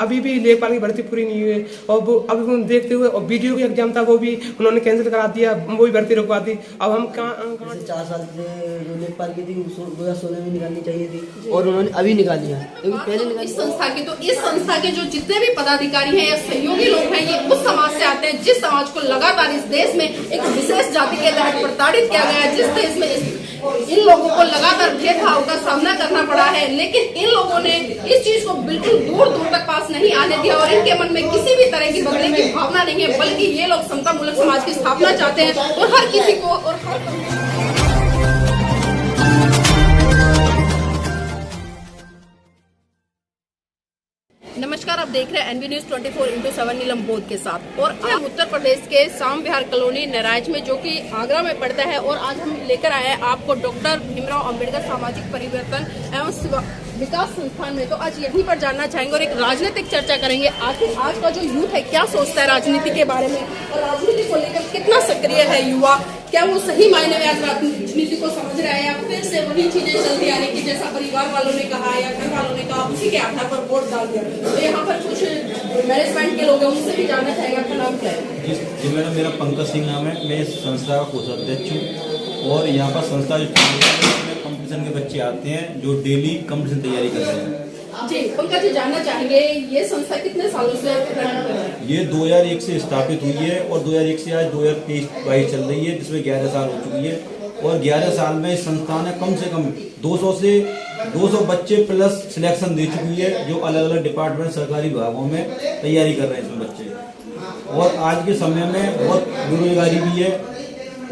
अभी भी लेखपाल की भर्ती पूरी नहीं हुई है और वो अभी वो देखते हुए और बीडीओ का एग्जाम था वो भी उन्होंने कैंसिल करा दिया, वो भी भर्ती रुकवा दी। अब हम कहाँ 4 साल से जो लेखपाल की थी 2016 में निकालनी चाहिए थी और उन्होंने अभी निकाली है, पहले इस संस्था की। तो इस संस्था के जो जितने भी पदाधिकारी हैं या सहयोगी लोग हैं, ये उस समाज से आते हैं जिस समाज को लगातार इस देश में एक विशेष जाति के तहत प्रताड़ित किया गया है, जिस देश में इन लोगों को लगातार भेदभाव का सामना करना पड़ा है। लेकिन इन लोगों ने इस चीज को बिल्कुल दूर दूर तक पास नहीं आने दिया और इनके मन में किसी भी तरह की बदलने की भावना नहीं है, बल्कि ये लोग समता मूलक समाज की स्थापना चाहते हैं और हर किसी को और नमस्कार, आप देख रहे हैं एनबी न्यूज 24x7 नीलम बोध के साथ। और हम उत्तर प्रदेश के शाम विहार कॉलोनी नराज में, जो कि आगरा में पड़ता है, और आज हम लेकर आए हैं आपको डॉक्टर भीमराव अंबेडकर सामाजिक परिवर्तन एवं विकास संस्थान में। तो आज यहीं पर जानना चाहेंगे और एक राजनीतिक चर्चा करेंगे। आखिर आज का जो यूथ है क्या सोचता है राजनीति के बारे में और राजनीति को लेकर कितना सक्रिय है युवा, क्या वो सही मायने में आज राजनीति को समझ रहा है या फिर से वही चीजें चलती आ रही कि जैसा परिवार वालों ने कहा या घर वालों ने कहा उसी के आधार पर वोट डाल दिया। तो यहाँ पर कुछ मैनेजमेंट के लोग हैं, उनसे भी जानना चाहेंगे आपका नाम क्या है? जी मैडम, मेरा पंकज सिंह नाम है। मैं इस संस्था का कोषाध्यक्ष हूँ और यहाँ पर संस्था कंपटीशन के बच्चे आते हैं जो डेली कंपटीशन तैयारी कर रहे हैं। जी पंकज जी, जानना चाहेंगे ये संस्था कितने सालों से रन कर रही है? ये 2001 से स्थापित हुई है और 2001 से आज 2023-22 चल रही है, जिसमें 11 साल हो चुकी है। और 11 साल में इस संस्था ने कम से कम 200 बच्चे प्लस सिलेक्शन दे चुकी है, जो अलग अलग डिपार्टमेंट सरकारी विभागों में तैयारी कर रहे हैं इसमें बच्चे। और आज के समय में बहुत बेरोजगारी भी है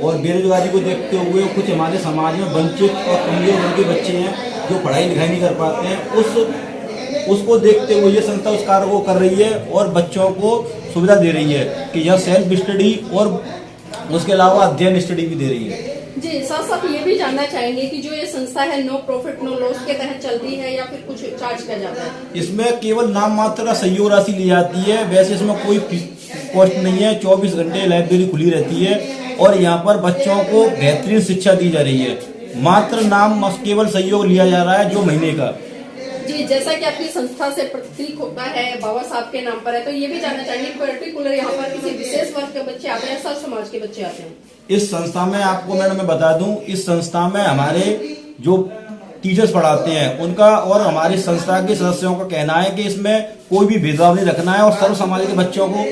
और बेरोजगारी को देखते हुए कुछ हमारे समाज में वंचित और कमजोर वर्ग के बच्चे हैं जो पढ़ाई लिखाई नहीं कर पाते हैं, उसको देखते हुए ये संस्था उस कार्य को कर रही है और बच्चों को सुविधा दे रही है कि यह सेल्फ स्टडी और उसके अलावा अध्ययन स्टडी भी दे रही है। जी, साथ साथ ये भी जानना चाहेंगे कि जो ये संस्था है नो प्रॉफिट नो लॉस के तहत चलती है या फिर कुछ चार्ज किया जाता है? इसमें केवल नाम मात्र का सहयोग राशि ली जाती है, वैसे इसमें कोई कॉस्ट नहीं है। 24 घंटे लाइब्रेरी खुली रहती है और यहाँ पर बच्चों को बेहतरीन शिक्षा दी जा रही है। मात्र नाम केवल सहयोग लिया जा रहा है जो महीने का। जी, जैसा कि आपकी संस्था से प्रतीक होता है बाबा साहब के नाम पर है, तो ये भी जानना चाहिए पर्टिकुलर यहाँ पर किसी विशेष वर्ग के बच्चे आते हैं, सब समाज के बच्चे आते हैं? इस संस्था में आपको मैं बता दूं, इस संस्था में हमारे जो टीचर्स पढ़ाते हैं उनका और हमारी संस्था के सदस्यों का कहना है कि इसमें कोई भी भेदभाव नहीं रखना है और सर्व समाज के बच्चों को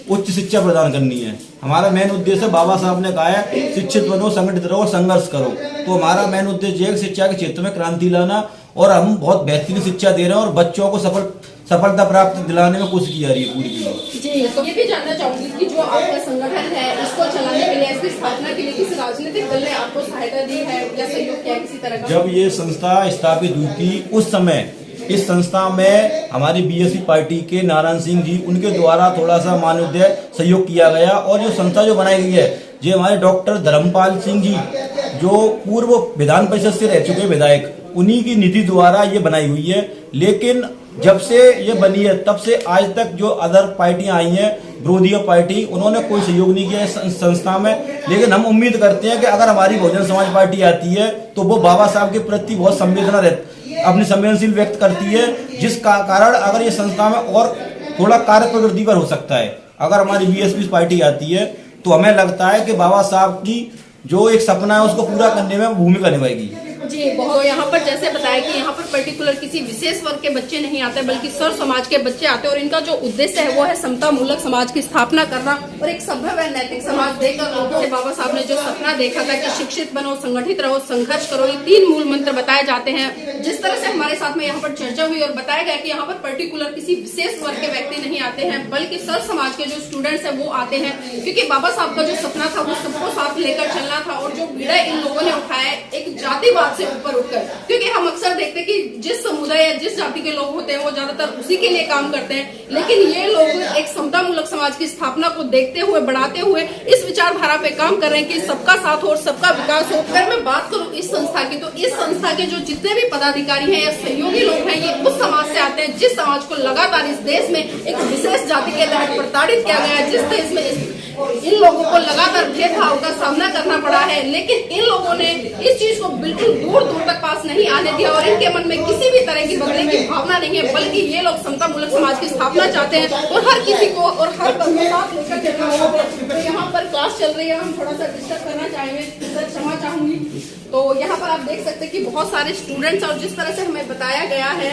उच्च शिक्षा प्रदान करनी है। हमारा मेन उद्देश्य, बाबा साहब ने कहा है, शिक्षित बनो, संगठित रहो, संघर्ष करो। तो हमारा मेन उद्देश्य है शिक्षा के क्षेत्र में क्रांति लाना और हम बहुत बेहतरीन शिक्षा दे रहे हैं और बच्चों को सफलता प्राप्त दिलाने में कोशिश की जा रही है पूरी की। जी, तो ये भी जानना चाहूंगी कि जो आपका संगठन है इसको चलाने के लिए, इसकी स्थापना के लिए किसी राजनीतिक दल ने आपको सहायता दी है या सहयोग किया किसी तरह का? जब ये संस्था स्थापित हुई थी उस समय इस संस्था में हमारी बीएसपी पार्टी के नारायण सिंह जी, उनके द्वारा थोड़ा सा मानवीय सहयोग किया गया और जो संस्था जो बनाई गई है, जो हमारे डॉक्टर धर्मपाल सिंह जी जो पूर्व विधान परिषद से रह चुके विधायक, उन्हीं की निधि द्वारा ये बनाई हुई है। लेकिन जब से ये बनी है तब से आज तक जो अदर पार्टियां आई हैं, विरोधी पार्टी, उन्होंने कोई सहयोग नहीं किया इस संस्था में। लेकिन हम उम्मीद करते हैं कि अगर हमारी बहुजन समाज पार्टी आती है तो वो बाबा साहब के प्रति बहुत अपनी संवेदनशील व्यक्त करती है, जिस कारण अगर ये संस्था में और थोड़ा कार्य प्रगति पर हो सकता है। अगर हमारी बीएसपी पार्टी आती है तो हमें लगता है कि बाबा साहब की जो एक सपना है उसको पूरा करने में भूमिका निभाएगी। जी, बहुत यहाँ पर जैसे बताया कि यहाँ पर पर्टिकुलर किसी विशेष वर्ग के बच्चे नहीं आते बल्कि सर्व समाज के बच्चे आते हैं और इनका जो उद्देश्य है वो है समता मूलक समाज की स्थापना करना और एक सभ्य व नैतिक समाज देकर लोगों के बाबा साहब ने जो सपना देखा था कि शिक्षित बनो, संगठित रहो, संघर्ष करो, ये 3 मूल मंत्र बताए जाते हैं। जिस तरह से हमारे साथ में यहाँ पर चर्चा हुई और बताया गया कि यहाँ पर पर्टिकुलर किसी विशेष वर्ग के व्यक्ति नहीं आते हैं बल्कि सर्व समाज के जो स्टूडेंट्स है वो आते हैं, क्योंकि बाबा साहब का जो सपना था वो सबको साथ लेकर चलना था और जो बीड़ा इन लोगों ने उठाया एक जातिवाद से ऊपर उठकर, क्योंकि हम अक्सर देखते हैं कि जिस समुदाय या जिस जाति के लोग होते हैं वो ज्यादातर उसी के लिए काम करते हैं, लेकिन ये लोग एक समता मूलक समाज की स्थापना को देखते हुए, बढ़ाते हुए इस विचारधारा पे काम कर रहे हैं कि सबका साथ हो और सबका विकास हो। अगर मैं बात करूं इस संस्था की, तो इस संस्था के जो जितने भी पदाधिकारी हैं या सहयोगी लोग हैं, ये उस समाज से आते हैं जिस समाज को लगातार इस देश में एक विशेष जाति के तहत प्रताड़ित किया गया है, जिस देश में और इन लोगों को लगातार भेदभाव का सामना करना पड़ा है, लेकिन इन लोगों ने इस चीज को बिल्कुल दूर दूर तक पास नहीं आने दिया और इनके मन में किसी भी तरह की बदलने की भावना नहीं है, बल्कि ये लोग समता मूलक समाज की स्थापना चाहते हैं और हर किसी को और हर वर्ग को साथ लेकर चलना होगा। तो यहाँ पर क्लास चल रही है, हम थोड़ा सा डिस्टर्ब करना चाहेंगे, सर क्षमा चाहूंगी। तो यहाँ पर आप देख सकते हैं कि बहुत सारे स्टूडेंट्स और जिस तरह से हमें बताया गया है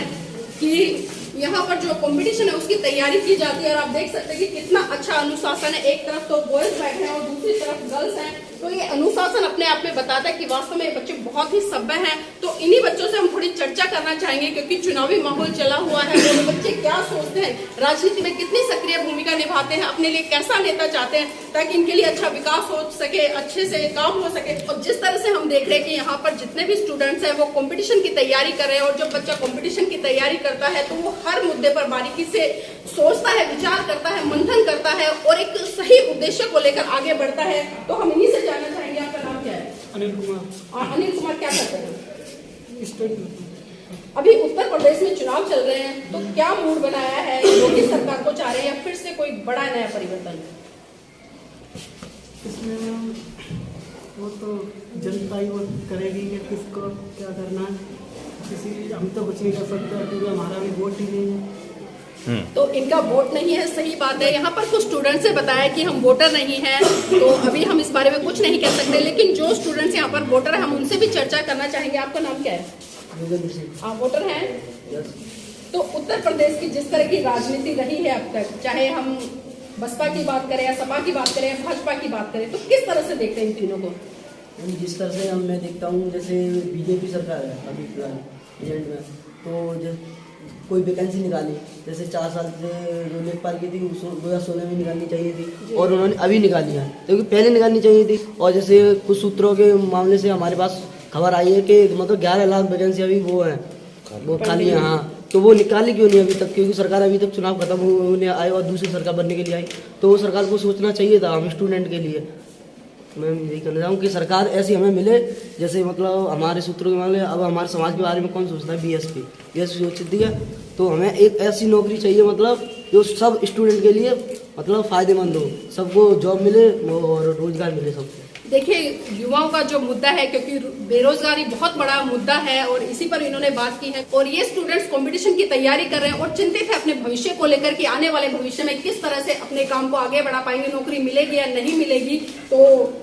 कि यहाँ पर जो कंपटीशन है उसकी तैयारी की जाती है और आप देख सकते हैं कि कितना अच्छा अनुशासन है। एक तरफ तो बॉयज बैठे हैं और दूसरी तरफ गर्ल्स हैं, तो ये अनुशासन अपने आप में बताता है कि वास्तव में ये बच्चे बहुत ही सभ्य हैं। तो इन्हीं बच्चों से हम थोड़ी चर्चा करना चाहेंगे, क्योंकि चुनावी माहौल चला हुआ है। वो बच्चे क्या सोचते हैं, राजनीति में कितनी सक्रिय भूमिका निभाते हैं, अपने लिए कैसा नेता चाहते हैं ताकि इनके लिए अच्छा विकास हो सके, अच्छे से काम हो सके। और जिस तरह से हम देख रहे हैं कि यहाँ पर जितने भी स्टूडेंट्स हैं वो कॉम्पिटिशन की तैयारी कर रहे हैं, और जब बच्चा कॉम्पिटिशन की तैयारी करता है तो वो हर मुद्दे पर बारीकी से सोचता है, विचार करता है, मंथन करता है और एक सही उद्देश्य को लेकर आगे बढ़ता है। तो हम इन्हीं से जानना चाहेंगे, आपका नाम क्या है? अनिल कुमार। अनिल कुमार, क्या करते हैं? स्टूडेंट। अभी उत्तर प्रदेश में चुनाव चल रहे हैं, तो क्या मूड बनाया है, योगी सरकार को चाह रहे हैं या फिर से कोई बड़ा नया परिवर्तन? इसमें वो तो जनता ही वो करेगी कि किसको क्या करना है। किसी हम तो कुछ नहीं कर सकते क्योंकि हमारा भी वोट ही नहीं है। तो इनका वोट नहीं है, सही बात है। यहाँ पर कुछ स्टूडेंट्स से बताया कि हम वोटर नहीं हैं, तो अभी हम इस बारे में कुछ नहीं कह सकते, लेकिन जो स्टूडेंट्स यहाँ पर वोटर है हम उनसे भी चर्चा करना चाहेंगे। आपका नाम क्या है? योगेंद्र सिंह। आप वोटर हैं? यस। तो उत्तर प्रदेश की जिस तरह की राजनीति रही है अब तक, चाहे हम बसपा की बात करें या सपा की बात करें या भाजपा की बात करें, तो किस तरह से देखते हैं इन तीनों को? जिस तरह से मैं देखता हूँ, जैसे बीजेपी सरकार है अभी फिलहाल प्रेजेंट में, तो जो कोई वैकेंसी निकाली, जैसे 4 साल से जो लेखपाल की थी 2016 में निकालनी चाहिए थी और उन्होंने अभी निकाली है, क्योंकि पहले निकालनी चाहिए थी। और जैसे कुछ सूत्रों के मामले से हमारे पास खबर आई है कि मतलब 11 लाख वैकेंसी अभी वो है, वो खाली है। हाँ, तो वो निकाली क्यों नहीं अभी तक? क्योंकि सरकार अभी तक चुनाव खत्म होने आए और दूसरी सरकार बनने के लिए आई, तो वो सरकार को सोचना चाहिए था हम स्टूडेंट के लिए। मैं यही कहना चाहूँ कि सरकार ऐसी हमें मिले, जैसे मतलब हमारे सूत्रों के मामले, अब हमारे समाज के बारे में कौन सोचता है? बीएसपी सोचती है, तो हमें एक ऐसी नौकरी चाहिए मतलब जो सब स्टूडेंट के लिए मतलब फ़ायदेमंद हो, सबको जॉब मिले और रोजगार मिले सबको। देखिए, युवाओं का जो मुद्दा है, क्योंकि बेरोजगारी बहुत बड़ा मुद्दा है और इसी पर इन्होंने बात की है। और ये स्टूडेंट्स कंपटीशन की तैयारी कर रहे हैं और चिंतित है अपने भविष्य को लेकर कि आने वाले भविष्य में किस तरह से अपने काम को आगे बढ़ा पाएंगे, नौकरी मिलेगी या नहीं मिलेगी। तो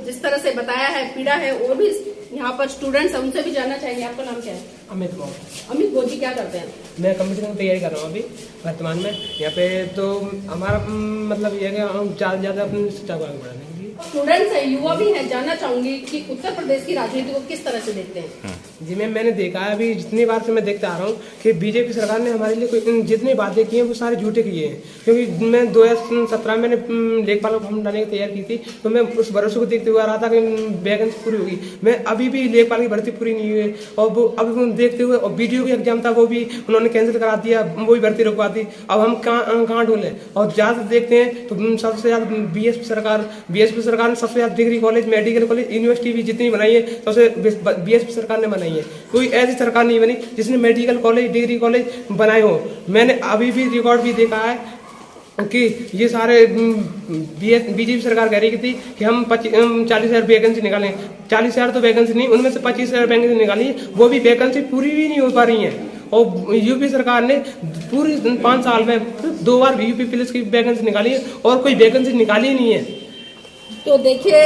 जिस तरह से बताया है, पीड़ा है, और भी यहाँ पर स्टूडेंट्स है, उनसे भी जानना चाहिए। आपका नाम क्या है? अमित गौर। अमित गौर जी, क्या करते हैं? मैं कंपटीशन की तैयारी कर रहा हूँ अभी वर्तमान में यहाँ पे। तो हमारा मतलब ये है कि हम ज़्यादा से ज़्यादा अपनी शिक्षा को आगे बढ़ाने के लिए। स्टूडेंट्स है, युवा भी है, जानना चाहूंगी कि उत्तर प्रदेश की राजनीति को किस तरह से देखते हैं? जी मैंने देखा है, अभी जितनी बार से मैं देखता आ रहा हूँ कि बीजेपी सरकार ने हमारे लिए कोई जितनी बातें की हैं वो सारे झूठे किए हैं। क्योंकि मैं 2017 में मैंने लेखपाल को फॉर्म डालने की तैयारी की थी, तो मैं उस भरोसे को देखते हुए आ रहा था कि वैकेंसी पूरी होगी। मैं अभी भी लेखपाल की भर्ती पूरी नहीं हुई और वो अभी देखते हुए, और बीडीओ की एग्जाम था वो भी उन्होंने कैंसिल करा दिया, वो भी भर्ती रुकवा दी। अब हम कहाँ ढूंढें? और ज़्यादा देखते हैं तो सबसे ज़्यादा बीएसपी सरकार ने सबसे ज़्यादा degree college, medical college, university भी जितनी बनाई है सबसे बीएसपी सरकार ने बनाई है। कोई ऐसी सरकार नहीं बनी जिसने मेडिकल कॉलेज, डिग्री कॉलेज बनाए हो। मैंने अभी भी रिकॉर्ड भी देखा है कि ये सारे बीजेपी सरकार कह रही थी कि हम 40,000 वैकेंसी निकालें। 40,000 तो वैकेंसी नहीं, उनमें से 25,000 वैकेंसी निकाली, वो भी वैकेंसी पूरी भी नहीं हो पा रही है। और यूपी सरकार ने पूरी 5 साल में 2 बार यूपी पुलिस की वैकेंसी निकाली है और कोई वैकेंसी निकाली नहीं है। तो देखिए,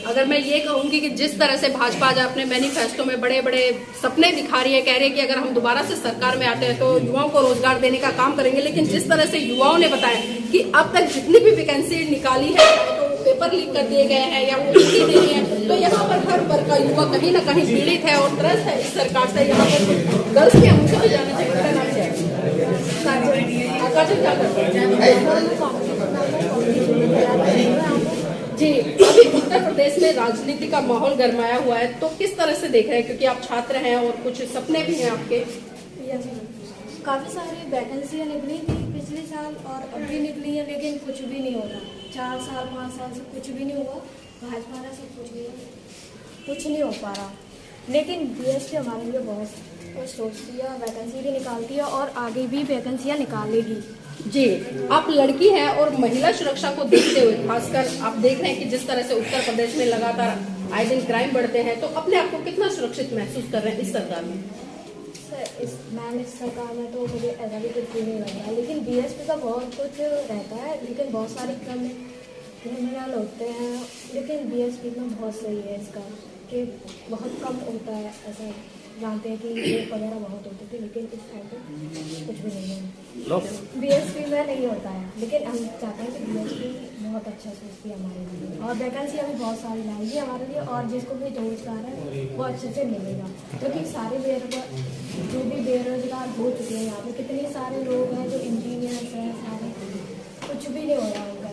अगर मैं ये कहूंगी कि जिस तरह से भाजपा आज अपने मैनिफेस्टो में बड़े बड़े सपने दिखा रही है, कह रही है कि अगर हम दोबारा से सरकार में आते हैं तो युवाओं को रोजगार देने का काम करेंगे, लेकिन जिस तरह से युवाओं ने बताया कि अब तक जितनी भी वैकेंसी निकाली है तो पेपर लीक कर दिए गए हैं या वो निकली नहीं है, तो यहाँ पर हर वर्ग का युवा कहीं ना कहीं पीड़ित है और त्रस्त है इस सरकार से। यहाँ पर गर्ल्स के हमसे भी जाना चाहिए, मेरा नाम क्या है? आकाश क्या करते हैं जी? अभी उत्तर प्रदेश में राजनीति का माहौल गरमाया हुआ है, तो किस तरह से देख रहे हैं, क्योंकि आप छात्र हैं और कुछ सपने भी हैं आपके? काफ़ी सारी वैकेंसियाँ निकली थी पिछले साल और अब भी निकली है, लेकिन कुछ भी नहीं हो रहा। 4 साल 5 साल से कुछ भी नहीं हुआ। भाजपा ने सब कुछ नहीं हो पा रहा, लेकिन बीएसपी हमारे लिए बहुत सोचती है, वैकेंसी भी निकालती है और आगे भी वैकेंसियाँ निकालेगी। जी, आप लड़की हैं और महिला सुरक्षा को देखते हुए खासकर आप देख रहे हैं कि जिस तरह से उत्तर प्रदेश में लगातार आए दिन क्राइम बढ़ते हैं, तो अपने आप को कितना सुरक्षित महसूस कर रहे हैं इस सरकार में? सर इस सरकार में तो मुझे ऐसा भी कुछ भी नहीं लग रहा, लेकिन बीएसपी का बहुत कुछ रहता है, लेकिन बहुत सारे क्रिमिनल होते हैं, लेकिन बीएसपी में बहुत सही है इसका कि बहुत कम होता है। ऐसा जानते हैं कि रेप वगैरह बहुत होते थे, लेकिन इस टाइम पे कुछ भी नहीं है। बीएसपी में नहीं होता है, लेकिन हम चाहते हैं कि बीएसपी बहुत अच्छा सोचती है हमारे लिए, और वैकेंसी अभी बहुत सारी लाएगी हमारे लिए, और जिसको भी रोजगार है वो अच्छे से मिलेगा, क्योंकि सारे जो भी बेरोजगार हो चुके हैं यहाँ पे, कितने सारे लोग हैं जो इंजीनियर्स हैं, सारे कुछ भी नहीं हो रहा उनका,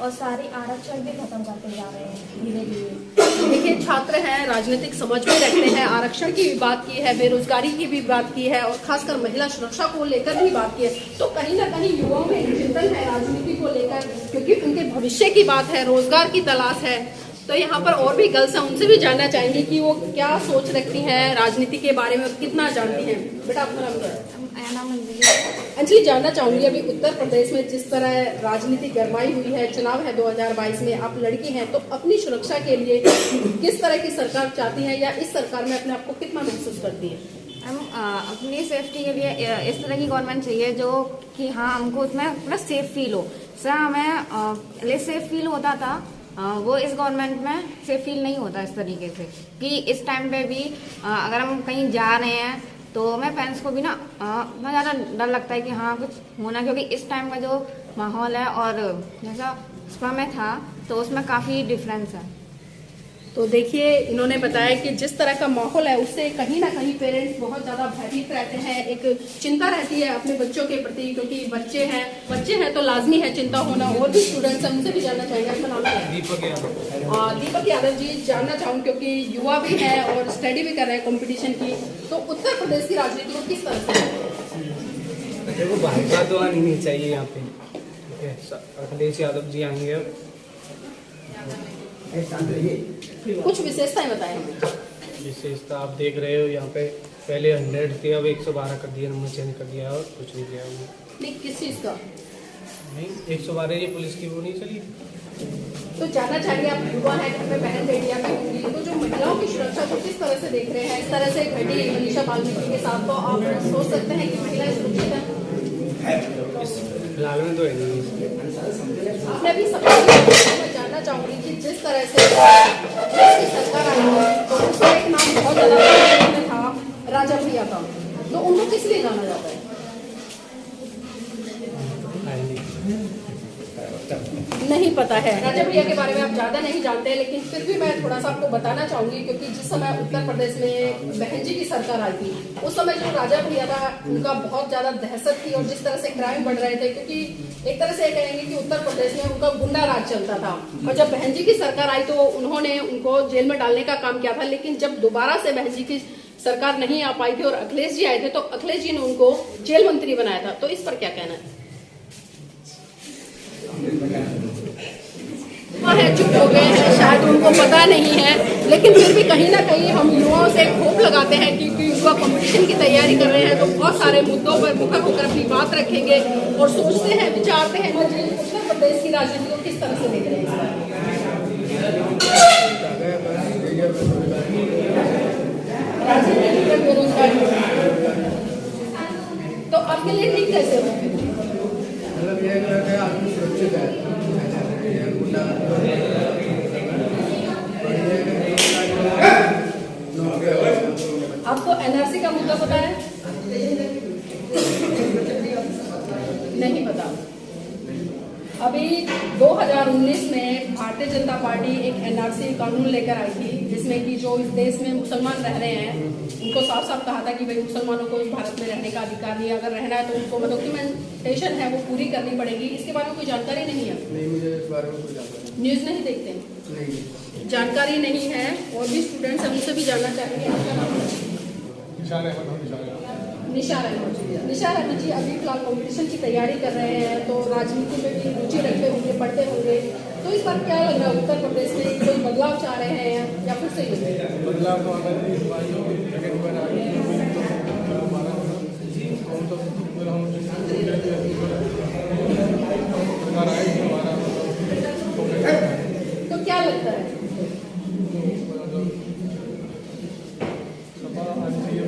और सारी आरक्षण भी खत्म करते जा रहे हैं धीरे धीरे। देखिए, छात्र हैं, राजनीतिक समझ में रखते हैं, आरक्षण की भी बात की है, बेरोजगारी की भी बात की है, और खासकर महिला सुरक्षा को लेकर भी बात की है, तो कहीं ना कहीं युवाओं में चिंतन है राजनीति को लेकर, क्योंकि उनके भविष्य की बात है, रोजगार की तलाश है। तो यहाँ पर और भी गर्ल्स हैं, उनसे भी जानना चाहेंगे कि वो क्या सोच रखती हैं राजनीति के बारे में, कितना जानती हैं। बेटा आपका नाम क्या है? अंजलि, जानना चाहूंगी अभी उत्तर प्रदेश में जिस तरह राजनीति गरमाई हुई है, चुनाव है 2022 में, आप लड़की हैं तो अपनी सुरक्षा के लिए किस तरह की सरकार चाहती हैं, या इस सरकार में अपने आप को कितना महसूस करती हैं? हम अपनी सेफ्टी के लिए इस तरह की गवर्नमेंट चाहिए जो कि हाँ हमको उसमें पूरा सेफ फील हो। सर हमें सेफ फील होता था, वो इस गवर्नमेंट में सेफ फील नहीं होता इस तरीके से कि इस टाइम पे भी अगर हम कहीं जा रहे हैं तो हमें पेरेंट्स को भी ना इतना ज़्यादा डर लगता है कि हाँ कुछ होना, क्योंकि इस टाइम का जो माहौल है और जैसा समय था तो उसमें काफ़ी डिफरेंस है। तो देखिए, इन्होंने बताया कि जिस तरह का माहौल है उससे कहीं ना कहीं पेरेंट्स बहुत ज़्यादा भयभीत रहते हैं, एक चिंता रहती है अपने बच्चों के प्रति, क्योंकि बच्चे हैं तो लाजमी है चिंता होना। और भी स्टूडेंट्स हैं, उनसे भी जानना चाहेंगे। आपका नाम क्या है? दीपक यादव जी, जानना चाहूँ क्योंकि युवा भी है और स्टडी भी कर रहे हैं कॉम्पिटिशन की, तो उत्तर प्रदेश की राजनीति को किस तरह से? देखो, भाजपा तो आनी नहीं चाहिए यहाँ पे, ठीक है। अखिलेश यादव जी आएंगे अब। कुछ विशेषताएं बताएं। विशेषता आप देख रहे हो यहाँ पे, पहले 100 थी, अब 112 कर दिया, नंबर चेंज कर दिया और कुछ नहीं किया उन्होंने। नहीं, किस चीज़ का? नहीं, 112 ये पुलिस की वो नहीं चली। तो जानना चाहिए, आप युवा है, घर में बहन बेटियां भी होंगी, तो जो महिलाओं की सुरक्षा को किस तरह से देख रहे हैं? इस तरह से घटी मनीषा वाल्मीकि के साथ, तो आप सोच सकते हैं कि महिलाएं सुरक्षित हैं? फिलहाल में तो है नहीं। आपने अभी मैं जानना चाहूंगी कि जिस तरह से सरकार आई है तो उसका एक नाम बहुत ज्यादा था राजा भैया का, तो उनको किस लिए जाना जाता है? नहीं पता है। राजा भैया के बारे में आप ज्यादा नहीं जानते हैं, लेकिन फिर भी मैं थोड़ा सा आपको बताना चाहूंगी, क्योंकि जिस समय उत्तर प्रदेश में बहन जी की सरकार आई थी उस समय जो राजा भैया था उनका बहुत ज्यादा दहशत थी, और जिस तरह से क्राइम बढ़ रहे थे, क्योंकि एक तरह से कहेंगे कि उत्तर प्रदेश में उनका गुंडा राज चलता था, और जब बहन जी की सरकार आई तो उन्होंने उनको जेल में डालने का काम किया था। लेकिन जब दोबारा से बहन जी की सरकार नहीं आ पाई थी और अखिलेश जी आए थे, तो अखिलेश जी ने उनको जेल मंत्री बनाया था, तो इस पर क्या कहना है? है, चुप हो गए हैं, शायद उनको पता नहीं है, लेकिन फिर भी कहीं ना कहीं हम युवाओं से होप लगाते हैं कि युवा कंपटीशन की तैयारी कर रहे हैं तो बहुत सारे मुद्दों पर मुखर होकर अपनी बात रखेंगे और सोचते हैं, विचारते हैं कि उत्तर प्रदेश की राजनीति को किस तरह से देख रहे हैं। राजनीति बेरोजगारी, तो आपके लिए ठीक कैसे हो? आपको एनआरसी का मुद्दा पता है? नहीं पता। अभी 2019 में भारतीय जनता पार्टी एक एनआरसी कानून लेकर आई थी, जिसमें कि जो इस देश में मुसलमान रह रहे हैं उनको साफ साफ कहा था कि भाई मुसलमानों को इस भारत में रहने का अधिकार नहीं, अगर रहना है तो उनको डॉक्यूमेंटेशन है वो पूरी करनी पड़ेगी। इसके बारे में कोई जानकारी नहीं है? नहीं, मुझे इस बारे में कोई जानकारी न्यूज़ नहीं देखते? नहीं, जानकारी नहीं है। और भी स्टूडेंट्स हैं, उनसे भी जानना चाहेंगे। आपका नाम? निशार अहमद जी। निशार अहमद जी, अभी फिलहाल कॉम्पिटिशन की तैयारी कर रहे हैं, तो राजनीति में भी रुचि रखते होंगे, पढ़ते होंगे, तो इस बार क्या लग रहा है उत्तर प्रदेश में कोई बदलाव चाह रहे हैं या फिर से बदलाव तो तो फिर हम सरकार आएगी हमारा तो क्या लगता है? सपा आनी चाहिए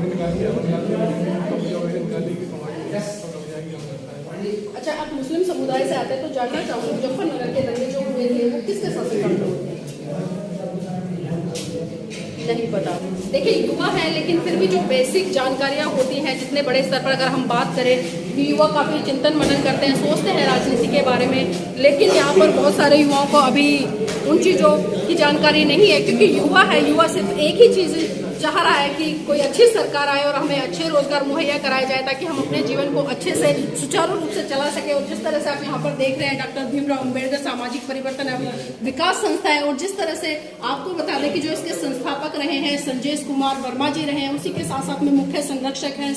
निकाली अच्छा, आप मुस्लिम समुदाय से आते हैं तो जानना चाहूँगी मुजफ्फरनगर के दंगे जो हुए थे वो किसके शासनकाल में हुए थे? नहीं पता। देखिए, युवा है लेकिन फिर भी जो बेसिक जानकारियां होती हैं, जितने बड़े स्तर पर अगर हम बात करें, युवा काफी चिंतन मनन करते हैं, सोचते हैं राजनीति के बारे में, लेकिन यहाँ पर बहुत सारे युवाओं को अभी उन चीजों की जानकारी नहीं है, क्योंकि युवा है, युवा सिर्फ एक ही चीज चाह रहा है कि कोई अच्छी सरकार आए और हमें अच्छे रोजगार मुहैया कराए जाए ताकि हम अपने जीवन को अच्छे से सुचारू रूप से चला सके। और जिस तरह से आप यहाँ पर देख रहे हैं, डॉक्टर भीमराव अंबेडकर सामाजिक परिवर्तन एवं विकास संस्था है, और जिस तरह से आपको बता दें कि जो इसके संस्थापक रहे हैं संजेश कुमार वर्मा जी रहे हैं, उसी के साथ साथ में मुख्य संरक्षक हैं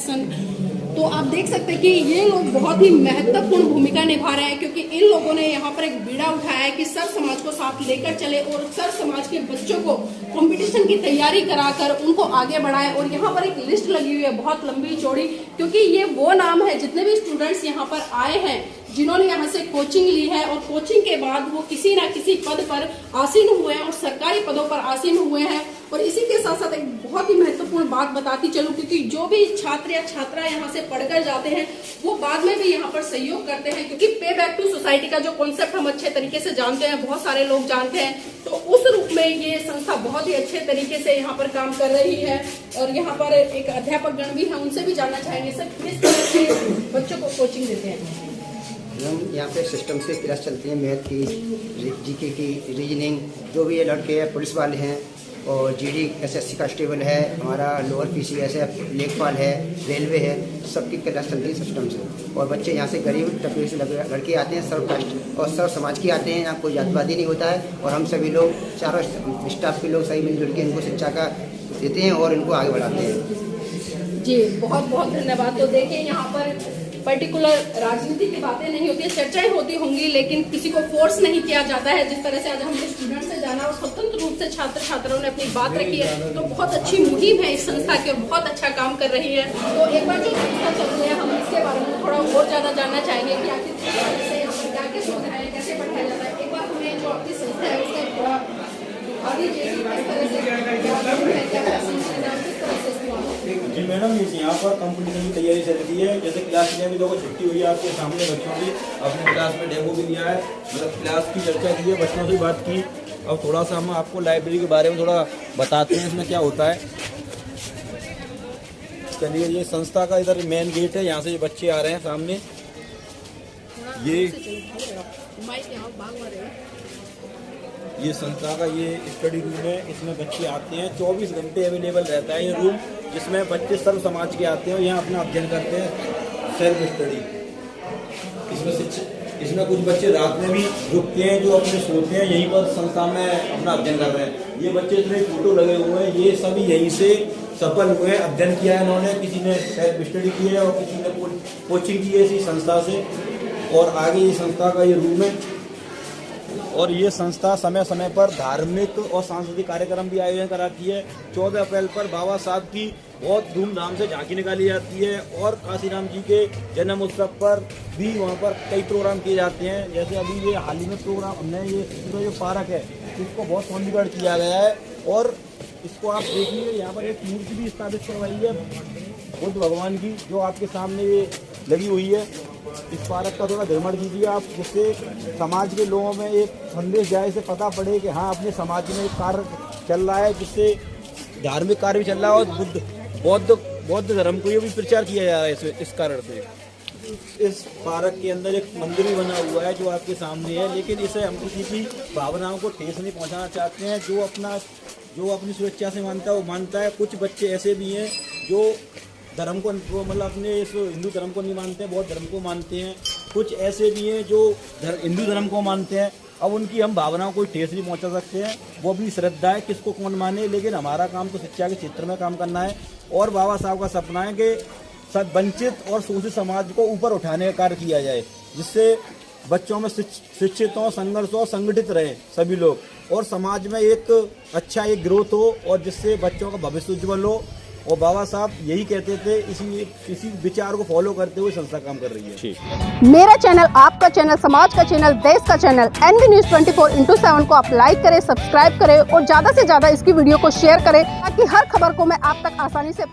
तो आप देख सकते हैं कि ये लोग बहुत ही महत्वपूर्ण भूमिका निभा रहे हैं, क्योंकि इन लोगों ने यहाँ पर एक बीड़ा उठाया है कि सर समाज को साथ लेकर चले और सर समाज के बच्चों को कंपटीशन की तैयारी कराकर उनको आगे बढ़ाए। और यहाँ पर एक लिस्ट लगी हुई है बहुत लंबी चौड़ी, क्योंकि ये वो नाम है जितने भी स्टूडेंट्स यहाँ पर आए हैं जिन्होंने यहाँ से कोचिंग ली है और कोचिंग के बाद वो किसी न किसी पद पर आसीन हुए हैं और सरकारी पदों पर आसीन हुए हैं। और इसी के साथ साथ एक बहुत ही महत्वपूर्ण बात बताती चलूं, क्योंकि जो भी छात्र या छात्रा यहाँ से पढ़कर जाते हैं वो बाद में भी यहाँ पर सहयोग करते हैं, क्योंकि पे बैक टू सोसाइटी का जो कॉन्सेप्ट हम अच्छे तरीके से जानते हैं, बहुत सारे लोग जानते हैं, तो उस रूप में ये संस्था बहुत ही अच्छे तरीके से यहाँ पर काम कर रही है। और यहाँ पर एक अध्यापक गण भी है, उनसे भी जानना चाहेंगे सर किस तरह से बच्चों को कोचिंग देते हैं। हम यहाँ पे सिस्टम से क्लास चलती है, मैथ की, जीके की, रीजनिंग, जो भी ये लड़के हैं पुलिस वाले हैं, और जीडी एसएससी कांस्टेबल है, हमारा लोअर पीसीएस है, लेखपाल है, रेलवे है, सबकी क्लास चलती है सिस्टम से। और बच्चे यहाँ से गरीब तबके से लड़के आते हैं, सर्व कास्ट और सर्व समाज के आते हैं, यहाँ कोई जातिवादी नहीं होता है। और हम सभी लोग चारों स्टाफ के लोग सही मिलजुल के इनको शिक्षा का देते हैं और इनको आगे बढ़ाते हैं। जी बहुत बहुत धन्यवाद। तो देखिए, यहाँ पर पर्टिकुलर राजनीति की बातें नहीं होती है, चर्चाएं होती होंगी, लेकिन किसी को फोर्स नहीं किया जाता है। जिस तरह से आज हमने स्टूडेंट से जाना और स्वतंत्र रूप से छात्र छात्राओं ने अपनी बात रखी है, तो बहुत अच्छी मुहिम है इस संस्था की और बहुत अच्छा काम कर रही है। तो एक बार जो संस्था चल रही है, हम इसके बारे में थोड़ा और ज्यादा जानना चाहेंगे कि आखिर यहाँ पर क्या क्या सुविधा है, कैसे पढ़ाया जाता है। एक बार हमें जो आपकी संस्था है उसका थोड़ा दिखा दीजिए, किस तरह से जी मैडम, यहाँ पर कंपटीशन की तैयारी चल रही है। जैसे क्लास में भी देखो छुट्टी हुई है आपके सामने, बच्चों की अपने क्लास में डेमो भी लिया है, मतलब क्लास की चर्चा की है, बच्चों से बात की। अब थोड़ा सा हम आपको लाइब्रेरी के बारे में थोड़ा बताते हैं इसमें क्या होता है। चलिए, ये संस्था का इधर मेन गेट है, यहाँ से ये बच्चे आ रहे हैं सामने। ये संस्था का ये स्टडी रूम है, इसमें बच्चे आते हैं, 24 घंटे अवेलेबल रहता है ये रूम, जिसमें बच्चे सर्व समाज के आते हैं और यहाँ अपना अध्ययन करते हैं, सेल्फ स्टडी। इसमें कुछ बच्चे रात में भी रुकते हैं, जो अपने सोते हैं यहीं पर संस्था में अपना अध्ययन कर रहे हैं। ये बच्चे इसमें फोटो लगे हुए हैं, ये सभी यहीं से सफल हुए, अध्ययन किया है इन्होंने, किसी ने सेल्फ स्टडी की है और किसी ने कोचिंग की है इसी संस्था से। और आगे ये संस्था का ये रूम है। और ये संस्था समय समय पर धार्मिक और सांस्कृतिक कार्यक्रम भी आयोजन कराती है। 14 अप्रैल पर बाबा साहब की बहुत धूमधाम से झांकी निकाली जाती है और काशीराम जी के जन्म उत्सव पर भी वहाँ पर कई प्रोग्राम किए जाते हैं। जैसे अभी ये हाल ही में प्रोग्राम हमने ये जो पार्क है इसको बहुत सौंदर्यीकरण किया गया है और इसको आप देखिए, यहाँ पर एक मूर्ति भी स्थापित करवाई है बुद्ध भगवान की, जो आपके सामने ये लगी हुई है। इस पार्क का थोड़ा भ्रमण कीजिए आप, जिससे समाज के लोगों में एक संदेश जाए, से पता पड़े कि हाँ अपने समाज में एक कार्य चल रहा है, जिससे धार्मिक कार्य भी चल रहा है और बौद्ध धर्म को ये भी प्रचार किया जा रहा है। इस कारण से इस पार्क के अंदर एक मंदिर भी बना हुआ है जो आपके सामने है, लेकिन इसे हम किसी की भावनाओं को ठेस नहीं पहुँचाना चाहते हैं। जो अपनी सुरक्षा से मानता है वो मानता है। कुछ बच्चे ऐसे भी हैं जो धर्म को मतलब अपने इस हिंदू धर्म को नहीं मानते हैं, बौद्ध धर्म को मानते हैं। कुछ ऐसे भी हैं जो हिंदू धर्म को मानते हैं। अब उनकी हम भावनाओं को ठेस नहीं पहुंचा सकते हैं, वो अपनी श्रद्धा है, किसको कौन माने, लेकिन हमारा काम तो शिक्षा के क्षेत्र में काम करना है। और बाबा साहब का सपना है कि सब वंचित और शोषित समाज को ऊपर उठाने का कार्य किया जाए, जिससे बच्चों में शिक्षित हो, संघर्ष हो, संगठित रहे सभी लोग और समाज में एक अच्छा एक ग्रोथ हो और जिससे बच्चों का भविष्य उज्ज्वल हो और बाबा साहब यही कहते थे, इसी विचार को फॉलो करते हुए संस्था काम कर रही है। मेरा चैनल, आपका चैनल, समाज का चैनल, देश का चैनल NV News 24/7 को आप लाइक करें, सब्सक्राइब करें और ज़्यादा से ज़्यादा इसकी वीडियो को शेयर करें ताकि हर खबर को मैं आप तक आसानी से